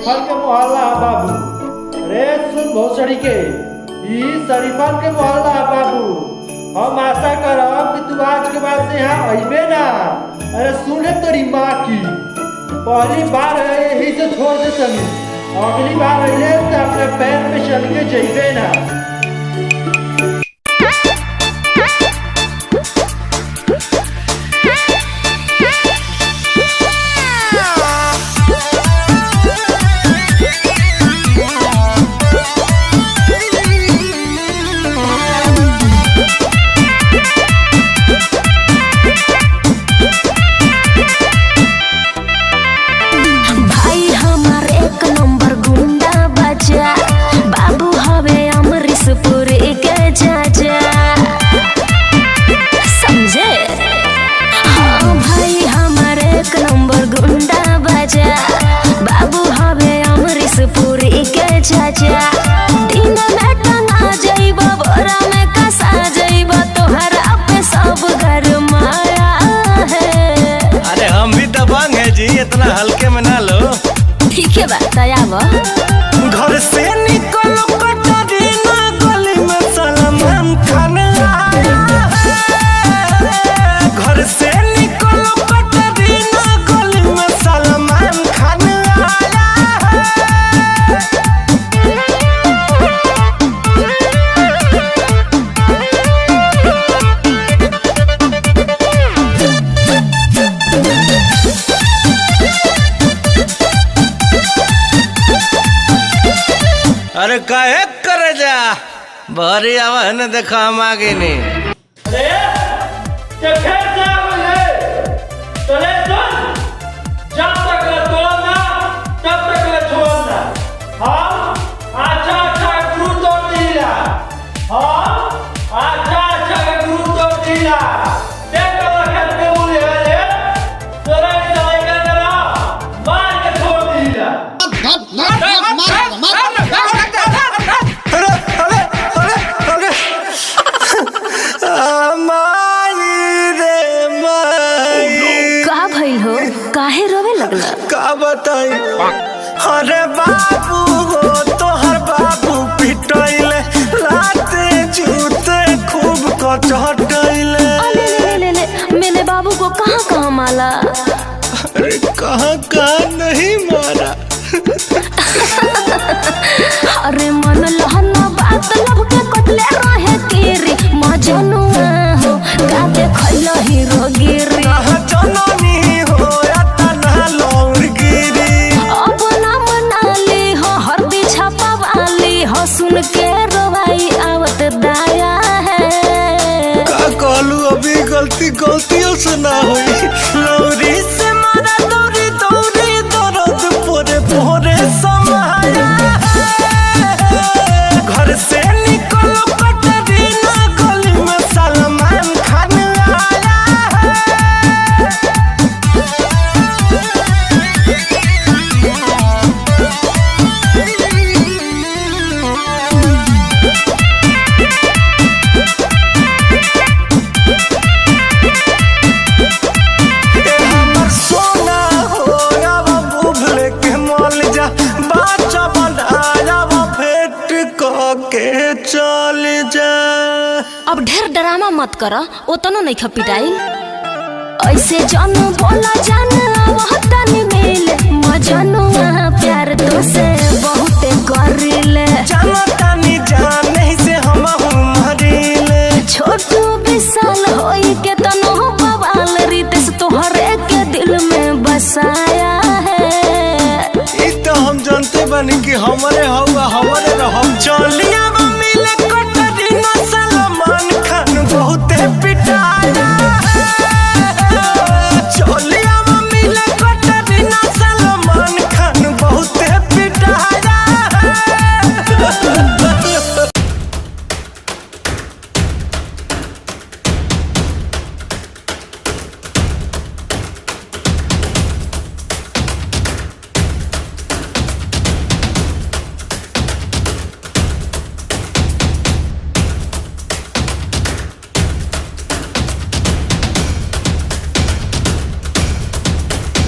शरीफन के मोहल्ला बाबू। अरे सुन भोसड़ी के, ई शरीफन के मोहल्ला बाबू। हम आशा करब कि तू आज के बाद से यहाँ अइबे ना। अरे सुने तेरी माँ की, पहली बार है यही से छोड़ दे तनी, अगली बार अइले तो अपने पैर पे चल के जइबे ना। अरे हम भी दबंग है जी, इतना हल्के में ना लो। ठीक है बात आवा। घर से निकलो कटरीना, गली में सलमान खान आया है। घर से निकलो कटरीना, गली में सलमान खान आया अरे काहे करे जा बहरी आवा देखा हम आगे नहीं। अरे चखे जा बोले चले सुन, जब तक न तोड़ना तब तक न छोड़ना। हम अच्छा अच्छा गुरु तो दिला, हम अच्छा अच्छा गुरु तो दिला। देख रखत के बोले अरे तोरा चले का करा मार के छोड़ दिला। काहे रोवे लगला? का बताई? अरे बाबू हो तोहर बाबू पिटैले, लाते जूते खूब कचटैले। ले मेरे बाबू को कहाँ माला? अरे कहाँ नहीं मारा। अरे मन लहना बात लब के कटले रहे केरी मजनुआ हो, का देखैला हीरो गिरी जननी हो तना लौर गिरी। अब नाम नाली हो हरदी छापा वाली हो, सुन के रोवाई आवत दाया है। का कहलू अभी गलतियों से ना हुई। लौरी से मारा दौरी दौरी दर्द पोरे पोरे समाया। घर से निकलो कटरीना, गली में सलमान खान आया के चल जा। अब ढेर ड्रामा मत कर, ओतनो नहीं खपिटाई। ऐसे जानू बोला जान तनी मिले मजनुआ, प्यार तो से बहुत करिले। जानतानी जाने से हम मरिले। छोटू विशाल होई के तनो बवाल, रितेश तोहरे के दिल में बसाया है। ई तो हम जानते बानी कि हमारे हवा हमारे रहम चलिया।